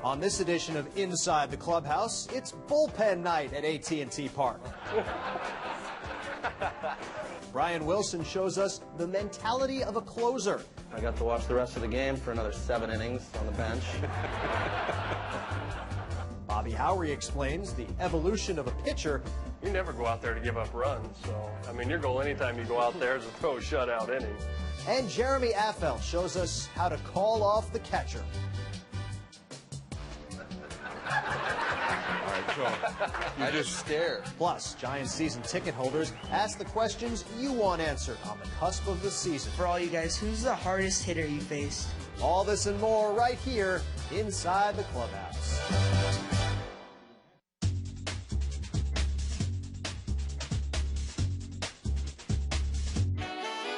On this edition of Inside the Clubhouse, it's bullpen night at AT&T Park. Brian Wilson shows us the mentality of a closer. I got to watch the rest of the game for another 7 innings on the bench. Bobby Howry explains the evolution of a pitcher. You never go out there to give up runs, so, I mean, your goal anytime you go out there is to throw a shutout inning. And Jeremy Affeld shows us how to call off the catcher. You just stare. Plus, Giants season ticket holders ask the questions you want answered on the cusp of the season. For all you guys, who's the hardest hitter you faced? All this and more right here inside the Clubhouse.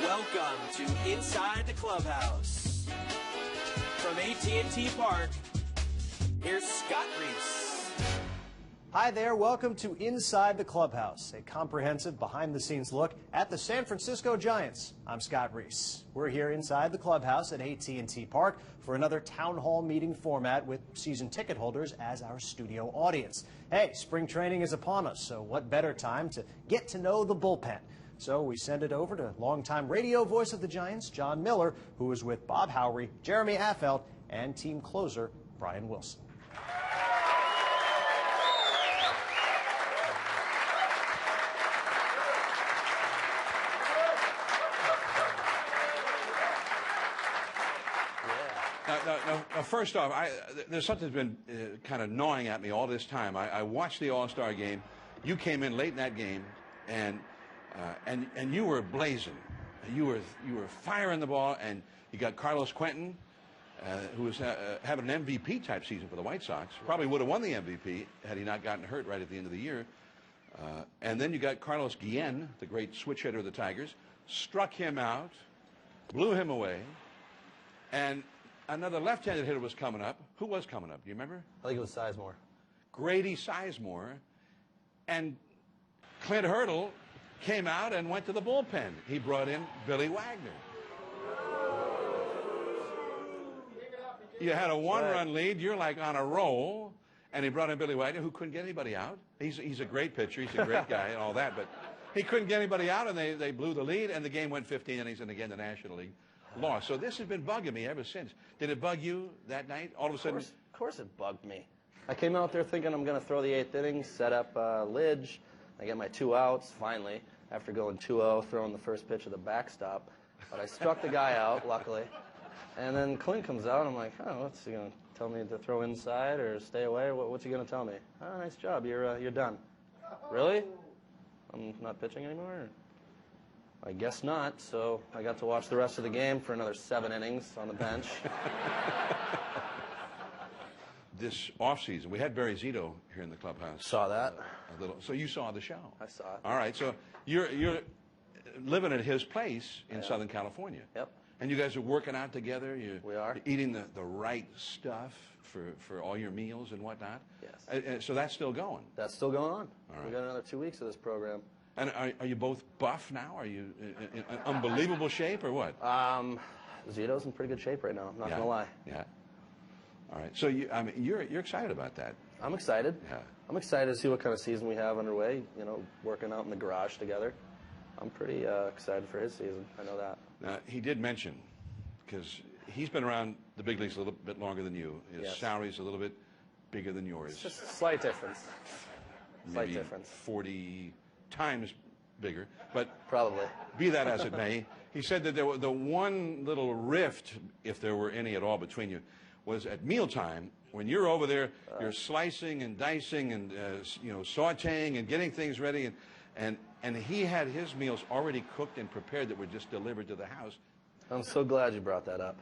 Welcome to Inside the Clubhouse. From AT&T Park, here's Scott Reese. Hi there, welcome to Inside the Clubhouse, a comprehensive behind-the-scenes look at the San Francisco Giants. I'm Scott Reese. We're here inside the Clubhouse at AT&T Park for another town hall meeting format with season ticket holders as our studio audience. Hey, spring training is upon us, so what better time to get to know the bullpen? So we send it over to longtime radio voice of the Giants, John Miller, who is with Bob Howry, Jeremy Affeld, and team closer Brian Wilson. Now, first off, there's something that's been kind of gnawing at me all this time. I watched the All-Star game. You came in late in that game, and you were blazing. You were firing the ball, and you got Carlos Quentin, who was having an MVP type season for the White Sox. Probably would have won the MVP had he not gotten hurt right at the end of the year. And then you got Carlos Guillen, the great switch hitter of the Tigers, struck him out, blew him away, and another left-handed hitter was coming up. Who was coming up? Do you remember? I think it was Sizemore. Grady Sizemore. And Clint Hurdle came out and went to the bullpen. He brought in Billy Wagner. You had a one-run lead. You're like on a roll. And he brought in Billy Wagner, who couldn't get anybody out. He's a great pitcher. He's a great guy and all that. But he couldn't get anybody out, and they blew the lead, and the game went 15 innings, and again the National League lost. So this has been bugging me ever since. Did it bug you that night? All of a sudden? Of course it bugged me. I came out there thinking I'm going to throw the 8th inning, set up Lidge. I get my 2 outs, finally, after going 2-0, throwing the first pitch of the backstop. But I struck the guy out, luckily. And then Clint comes out, and I'm like, oh, what's he going to tell me to throw inside or stay away? What's he going to tell me? Oh, nice job, you're done. Really? I'm not pitching anymore? I guess not, so I got to watch the rest of the game for another 7 innings on the bench. This offseason, we had Barry Zito here in the clubhouse. Saw that. So you saw the show. I saw it. All right, so you're living at his place in Southern California. Yep. And you guys are working out together. We are. You're eating the right stuff for all your meals and whatnot. Yes. So that's still going. That's still going on. All right. We got another 2 weeks of this program. And are you both buff now? Are you in unbelievable shape or what? Zito's in pretty good shape right now. I'm not going to lie. Yeah. All right. So you're excited about that. I'm excited. Yeah. I'm excited to see what kind of season we have underway. You know, working out in the garage together. I'm pretty excited for his season. I know that. Now, he did mention, because he's been around the big leagues a little bit longer than you. His salary's a little bit bigger than yours. It's just a slight difference. Maybe 40 times bigger, but probably. Be that as it may, he said that the one little rift, if there were any at all between you, was at mealtime when you're over there, you're slicing and dicing and sautéing and getting things ready, and he had his meals already cooked and prepared that were just delivered to the house. I'm so glad you brought that up.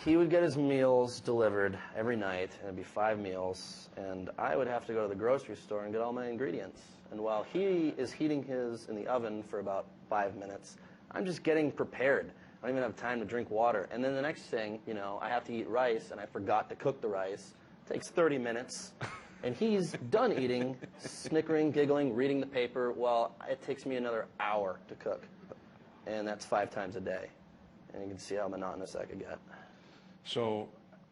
He would get his meals delivered every night, and it'd be 5 meals, and I would have to go to the grocery store and get all my ingredients. And while he is heating his in the oven for about 5 minutes, I'm just getting prepared. I don't even have time to drink water. And then the next thing, I have to eat rice, and I forgot to cook the rice. It takes 30 minutes, and he's done eating, snickering, giggling, reading the paper, while it takes me another hour to cook. And that's 5 times a day. And you can see how monotonous that could get. So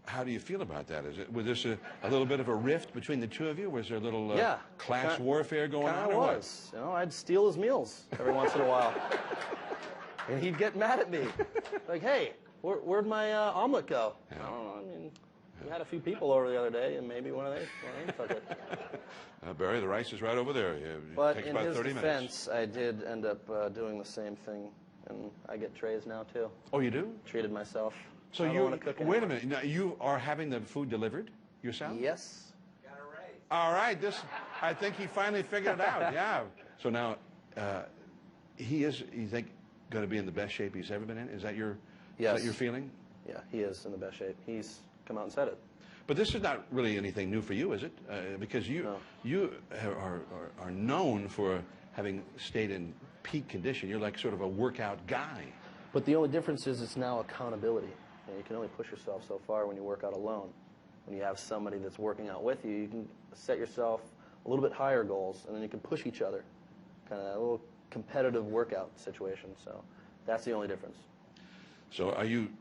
how do you feel about that? Was this a little bit of a rift between the two of you? Was there a little class warfare going on? Kind of was. You know, I'd steal his meals every once in a while, and he'd get mad at me, like, "Hey, where'd my omelet go?" Yeah. I don't know. I mean, we had a few people over the other day, and maybe one of them took it. Barry, the rice is right over there. But takes in about his 30 defense, minutes. I did end up doing the same thing, and I get trays now too. Oh, you do? Treated myself. So I don't wanna cook wait a anymore. minute. Now, you are having the food delivered yourself? Yes. All right. I think he finally figured it out. Yeah. So now, he is, you think, going to be in the best shape he's ever been in? Is that your feeling? Yeah, he is in the best shape. He's come out and said it. But this is not really anything new for you, is it? Because you are known for having stayed in peak condition. You're like sort of a workout guy. But the only difference is it's now accountability. You can only push yourself so far when you work out alone. When you have somebody that's working out with you, you can set yourself a little bit higher goals, and then you can push each other. Kind of a little competitive workout situation. So that's the only difference. So are you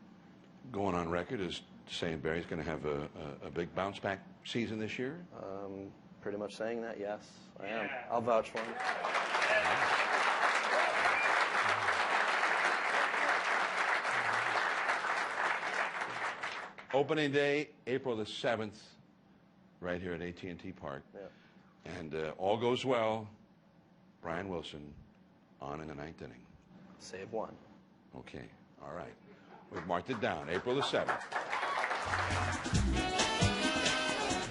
going on record as saying Barry's going to have a big bounce back season this year? Pretty much saying that, yes, I am. I'll vouch for him. Opening day, April the 7th, right here at AT&T Park. Yeah. And all goes well. Brian Wilson on in the 9th inning. Save one. Okay, all right. We've marked it down, April the 7th.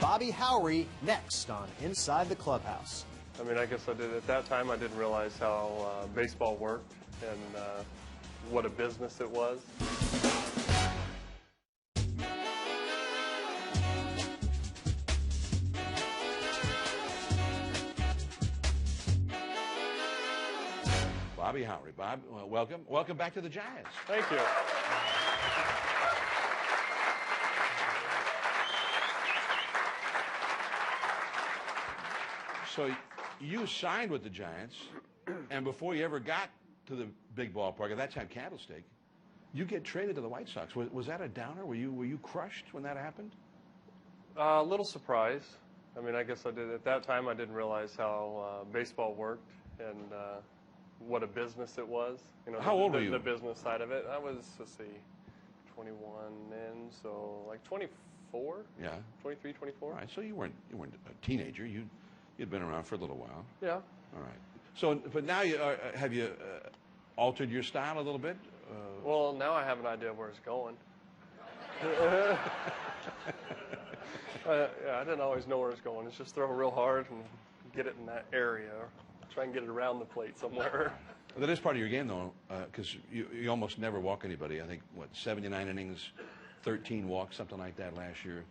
Bobby Howry next on Inside the Clubhouse. I mean, I guess I did at that time. I didn't realize how baseball worked and what a business it was. Bobby Howry. Bob, welcome. Welcome back to the Giants. Thank you. So you signed with the Giants, and before you ever got to the big ballpark, at that time Candlestick, you get traded to the White Sox. Was that a downer? Were you crushed when that happened? A little surprised. I mean, I guess I did at that time. I didn't realize how baseball worked and what a business it was. You know, how old were you? The business side of it. I was, let's see, 21 then, so like 24. Yeah. 23, 24. All right. So you weren't a teenager. You'd been around for a little while. Yeah. All right. So, but now have you altered your style a little bit? Well, now I have an idea of where it's going. Yeah, I didn't always know where it's going. It's just throw real hard and get it in that area. Or try and get it around the plate somewhere. Well, that is part of your game, though, because you almost never walk anybody. I think, 79 innings, 13 walks, something like that last year.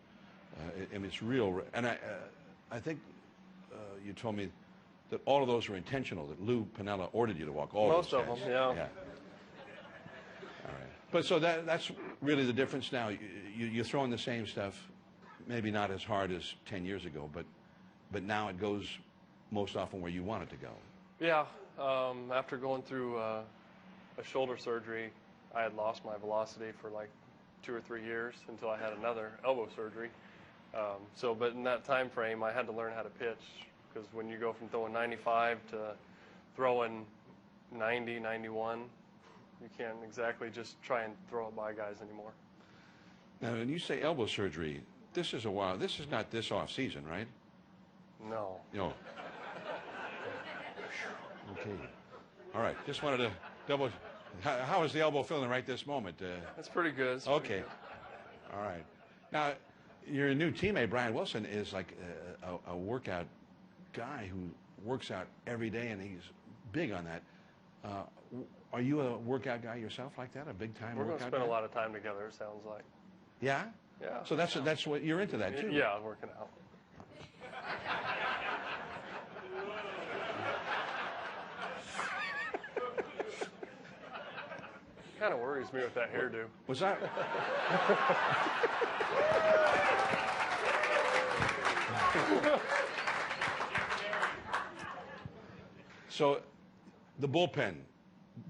I mean, it's real. And I think you told me that all of those were intentional, that Lou Piniella ordered you to walk all Most those of them, guys. yeah. All right. But so that's really the difference now. You're throwing the same stuff, maybe not as hard as 10 years ago, but now it goes most often where you want it to go. Yeah. After going through a shoulder surgery, I had lost my velocity for like 2 or 3 years until I had another elbow surgery. But in that time frame, I had to learn how to pitch, because when you go from throwing 95 to throwing 90, 91, you can't exactly just try and throw it by guys anymore. Now, when you say elbow surgery, this is a while. This is not this off season, right? No. No. Okay. All right. Just wanted to double. How is the elbow feeling right this moment? That's pretty good. Okay. All right. Now, your new teammate, Brian Wilson, is like a workout guy who works out every day, and he's big on that. Are you a workout guy yourself like that, a big-time workout guy? We're going to spend a lot of time together, it sounds like. Yeah? Yeah. So that's what you're into that, too? Yeah, working out. Kind of worries me with that hairdo. Was that... So, the bullpen,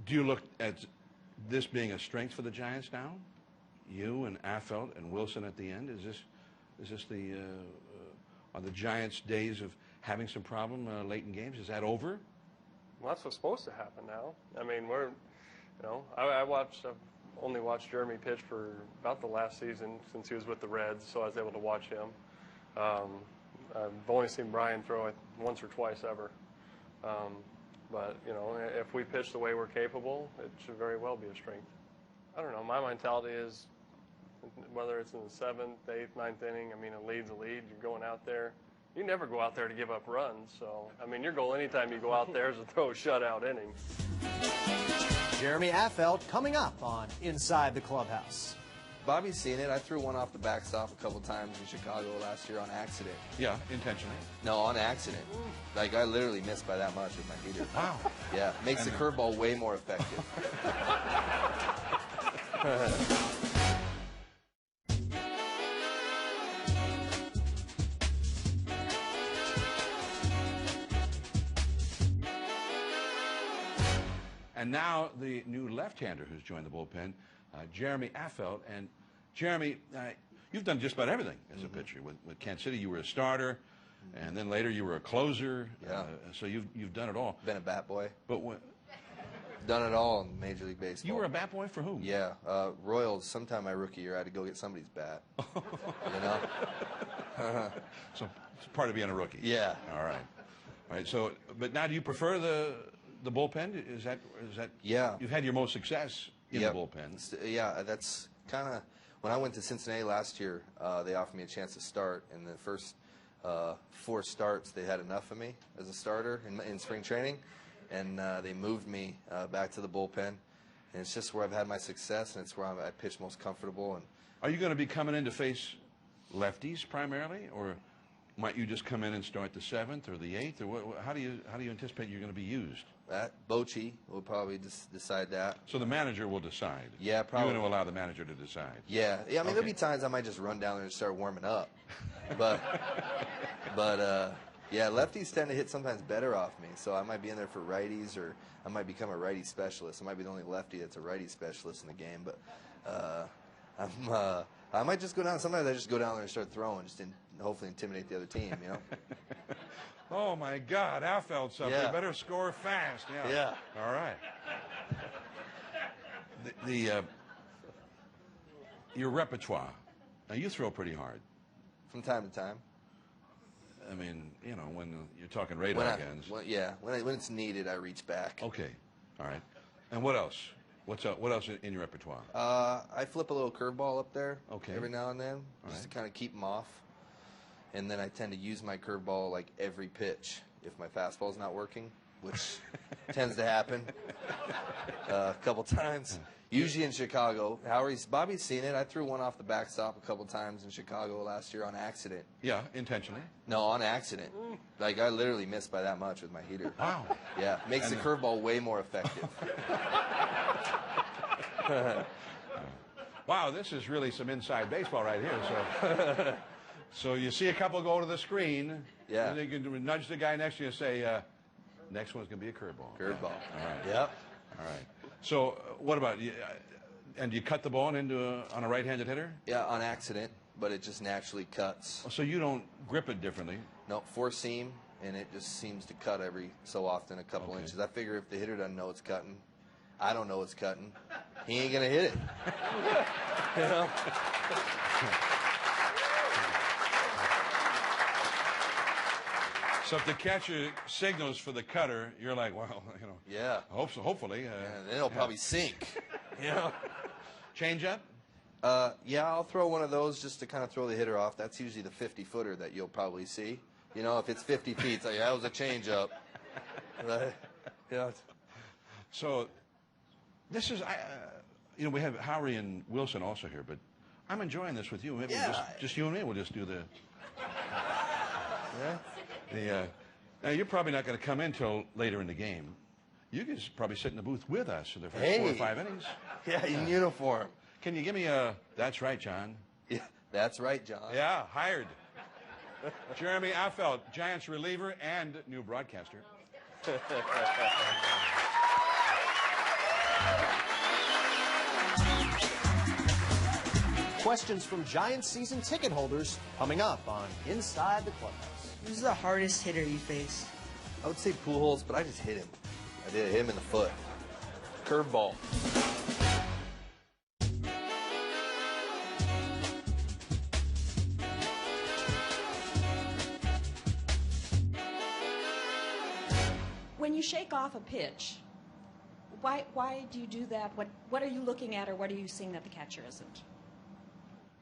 do you look at this being a strength for the Giants now? you and Affeld and Wilson at the end. Is this the are the Giants' days of having some problem late in games? Is that over? Well, that's what's supposed to happen now. I mean, I've only watched Jeremy pitch for about the last season since he was with the Reds, so I was able to watch him. I've only seen Brian throw it once or twice ever. But, if we pitch the way we're capable, it should very well be a strength. I don't know. My mentality is whether it's in the 7th, 8th, 9th inning, I mean, a lead's a lead. You're going out there. You never go out there to give up runs. So, I mean, your goal anytime you go out there is to throw a shutout inning. Jeremy Affeld coming up on Inside the Clubhouse. Bobby's seen it. I threw one off the backstop a couple times in Chicago last year on accident. Yeah, intentionally. No, on accident. Like, I literally missed by that much with my heater. Wow. Yeah, makes the curveball way more effective. And now the new left-hander who's joined the bullpen, Jeremy Affeld. And Jeremy, you've done just about everything as a pitcher. With Kansas City, you were a starter, and then later you were a closer. Yeah. So you've done it all. Been a bat boy. But when, Done it all in Major League Baseball. you were a bat boy for whom? Yeah, Royals. Sometime my rookie year, I had to go get somebody's bat. You know. So it's part of being a rookie. Yeah. All right. So, but now do you prefer the bullpen? Is that Yeah. You've had your most success in the bullpen. Yeah, that's kind of when I went to Cincinnati last year. They offered me a chance to start, and the first 4 starts they had enough of me as a starter in spring training, and they moved me back to the bullpen. And it's just where I've had my success, and it's where I pitch most comfortable. And Are you going to be coming in to face lefties primarily, or might you just come in and start the 7th or the 8th, or how do you anticipate you're going to be used? Bochy will probably decide that. So the manager will decide. Yeah, probably. You're going to allow the manager to decide. Yeah. I mean, there'll be times I might just run down there and start warming up, but yeah, lefties tend to hit sometimes better off me. So I might be in there for righties, or I might become a righty specialist. I might be the only lefty that's a righty specialist in the game, but I might just go down. Sometimes I just go down there and start throwing, just hopefully intimidate the other team, you know. Oh my God, Affeld something. Yeah. Better score fast. Yeah. Yeah. All right. Your repertoire. Now you throw pretty hard. From time to time. I mean, when you're talking radar guns. When it's needed, I reach back. Okay. All right. And what else? What else in your repertoire? I flip a little curveball up there. Okay. Every now and then, just to kind of keep them off. And then I tend to use my curveball like every pitch if my fastball's not working, which tends to happen a couple times. Usually in Chicago. Bobby's seen it. I threw one off the backstop a couple times in Chicago last year on accident. Yeah, intentionally. No, on accident. Like, I literally missed by that much with my heater. Wow. Yeah, makes the curveball way more effective. Wow, this is really some inside baseball right here. So you see a couple go to the screen. Yeah. And you can nudge the guy next to you and say, next one's going to be a curveball. Curveball. All right. Yep. All right. So what about you? And you cut the ball on a right-handed hitter? Yeah, on accident, but it just naturally cuts. So you don't grip it differently? No, 4-seam, and it just seems to cut every so often, a couple inches. I figure if the hitter doesn't know it's cutting, I don't know it's cutting, he ain't going to hit it. You know? So if the catcher signals for the cutter, you're like, well, Yeah. I hope so, hopefully. And then it'll probably sink. You know? Change up? Yeah, I'll throw one of those just to kind of throw the hitter off. That's usually the 50-footer that you'll probably see. You know, if it's 50 feet, it's like, that was a change-up. Right? Yeah. So this is, we have Howry and Wilson also here, but I'm enjoying this with you. Maybe just you and me, we'll just do the... Yeah? Now you're probably not going to come in till later in the game. You can probably sit in the booth with us for the first 4 or 5 innings. Yeah, in uniform. Can you give me a, that's right, John? Yeah, that's right, John. Yeah, hired. Jeremy Affeld, Giants reliever and new broadcaster. questions from Giants season ticket holders coming up on Inside the Clubhouse. Who's the hardest hitter you faced? I would say Pujols, but I just hit him. I did hit him in the foot. Curveball. When you shake off a pitch, why do you do that? What are you looking at, or what are you seeing that the catcher isn't?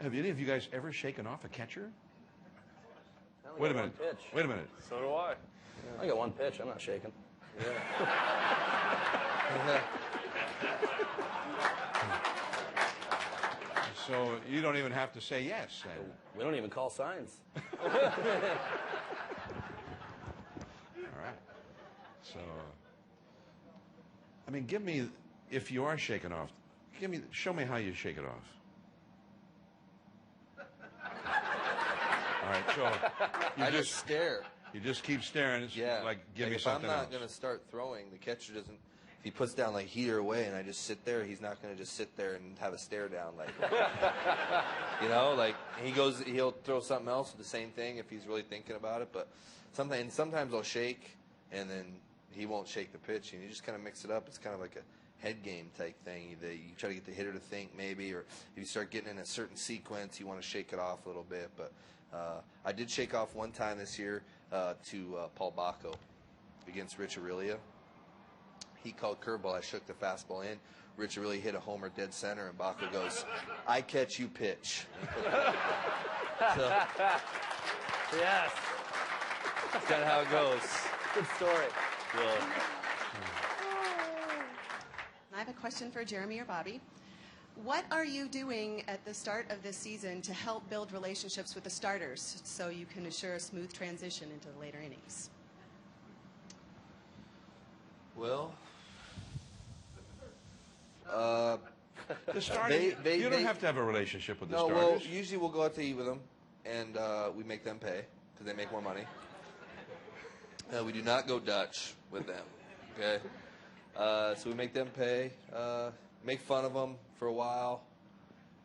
Have any of you guys ever shaken off a catcher? Wait a minute. Wait a minute. So do I. I got one pitch. I'm not shaking. So you don't even have to say yes. Then. We don't even call signs. All right. So, I mean, give me, if you are shaking off, show me how you shake it off. All right, so I just stare. You just keep staring. It's like, give me something else. If I'm else. not going to start throwing, the catcher doesn't. If he puts down like heater away and I just sit there, he's not going to just sit there and have a stare down. Like, you know, like he'll throw something else, the same thing if he's really thinking about it. But sometimes I'll shake and then he won't shake the pitch, and you just kind of mix it up. It's kind of like a head game type thing. You try to get the hitter to think maybe, or if you start getting in a certain sequence, you want to shake it off a little bit. But I did shake off one time this year to Paul Bacco against Rich Aurelia. He called curveball. I shook the fastball in. Rich Aurelia hit a homer dead center, and Bacco goes, "I catch, you pitch." So, Yes. that's kind of how it goes. Good story. Yeah. I have a question for Jeremy or Bobby. What are you doing at the start of this season to help build relationships with the starters so you can assure a smooth transition into the later innings? Well, The starters, you don't have to have a relationship with the no, starters. well, usually we'll go out to eat with them, and we make them pay because they make more money. We do not go Dutch with them, okay? So we make them pay, make fun of them for a while,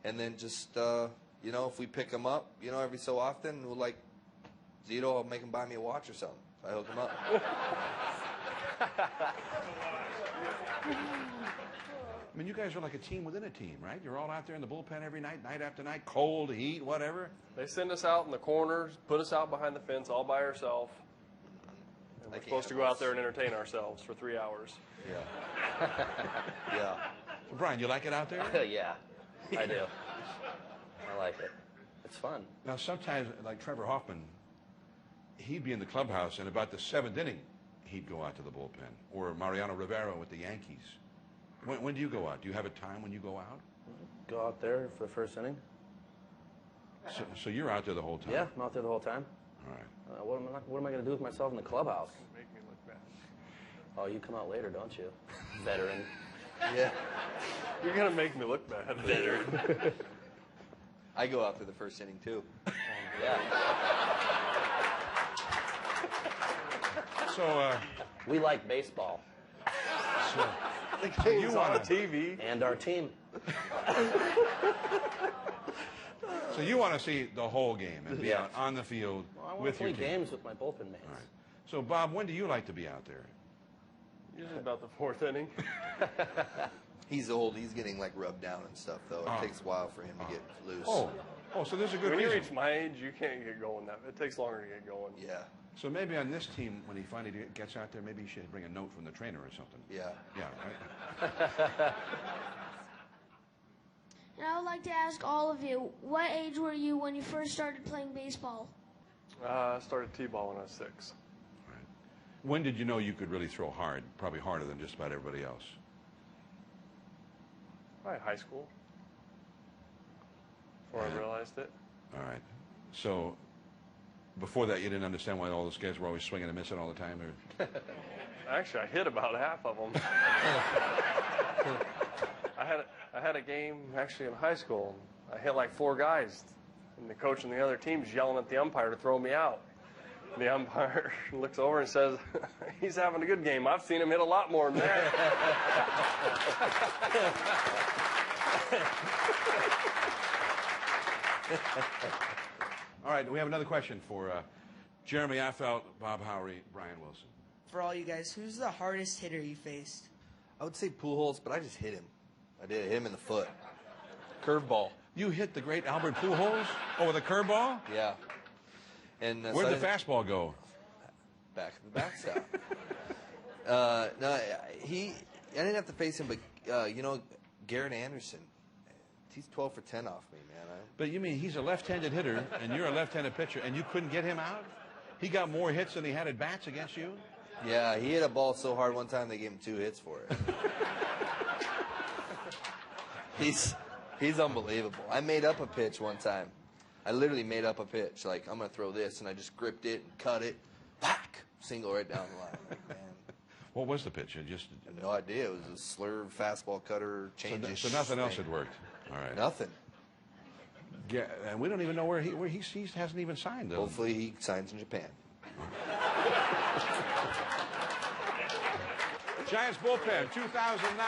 and then just, you know, if we pick them up, you know, every so often, we'll like, Zito, I'll make him buy me a watch or something. I hook him up. I mean, you guys are like a team within a team, right? You're all out there in the bullpen every night, night after night, cold, heat, whatever. They send us out in the corners, put us out behind the fence all by ourselves. And we're supposed to go out there and entertain ourselves for 3 hours. Yeah. Yeah. Brian, you like it out there? Yeah, I do. I like it. It's fun. Now, sometimes, like Trevor Hoffman, he'd be in the clubhouse, and about the 7th inning, he'd go out to the bullpen. Or Mariano Rivera with the Yankees. When do you go out? Do you have a time when you go out? Go out there for the first inning. So you're out there the whole time? Yeah, I'm out there the whole time. All right. What am I going to do with myself in the clubhouse? Make me look bad. Oh, you come out later, don't you? Veteran. Yeah. You're going to make me look bad. Veteran. I go out for the first inning, too. Yeah. So, We like baseball. The game's on TV. And our team. So you want to see the whole game and be out on the field Well, I want with to your play team. games with my bullpen mates. All right. So, Bob, when do you like to be out there? Usually about the 4th inning. He's old. He's getting, like, rubbed down and stuff, though. It takes a while for him to get loose. Oh, so there's a good When you reason. reach my age, you can't get going. It takes longer to get going. Yeah. So maybe on this team, when he finally gets out there, maybe he should bring a note from the trainer or something. Yeah. Yeah, right? And I would like to ask all of you, what age were you when you first started playing baseball? I started T-ball when I was 6. Right. When did you know you could really throw hard? Probably harder than just about everybody else. Probably high school. Before I realized it. All right. So before that, you didn't understand why all those guys were always swinging and missing all the time? Or... Actually, I hit about half of them. I had a game actually in high school. I hit like 4 guys, and the coach and the other team's yelling at the umpire to throw me out. And the umpire looks over and says, "He's having a good game. I've seen him hit a lot more than that." All right, we have another question for Jeremy Affeld, Bob Howry, Brian Wilson. For all you guys, who's the hardest hitter you faced? I would say Pujols, but I just hit him. I did hit him in the foot. Curveball. You hit the great Albert Pujols? Oh, with a curveball? Yeah. And where'd the fastball go? Back at the backstop. No, I didn't have to face him, but you know, Garrett Anderson, he's 12 for 10 off me, man. But you mean he's a left-handed hitter, and you're a left-handed pitcher, and you couldn't get him out? He got more hits than he had at bats against you? Yeah, he hit a ball so hard one time they gave him 2 hits for it. He's unbelievable. I made up a pitch one time. I literally made up a pitch. Like, I'm going to throw this, and I just gripped it and cut it. Whack! Single right down the line. Like, man. What was the pitch? I had no idea. It was a slurve, fastball cutter, change-ish. So nothing else had worked? All right. Nothing. Yeah, and we don't even know where he hasn't even signed. Hopefully he signs in Japan. Giants bullpen, 2009.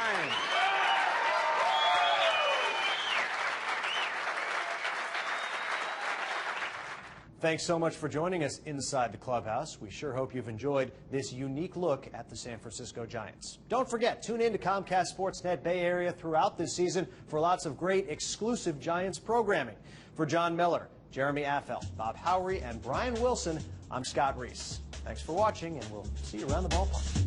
Thanks so much for joining us inside the clubhouse. We sure hope you've enjoyed this unique look at the San Francisco Giants. Don't forget, tune in to Comcast Sportsnet Bay Area throughout this season for lots of great exclusive Giants programming. For John Miller, Jeremy Affeld, Bob Howry, and Brian Wilson, I'm Scott Reese. Thanks for watching, and we'll see you around the ballpark.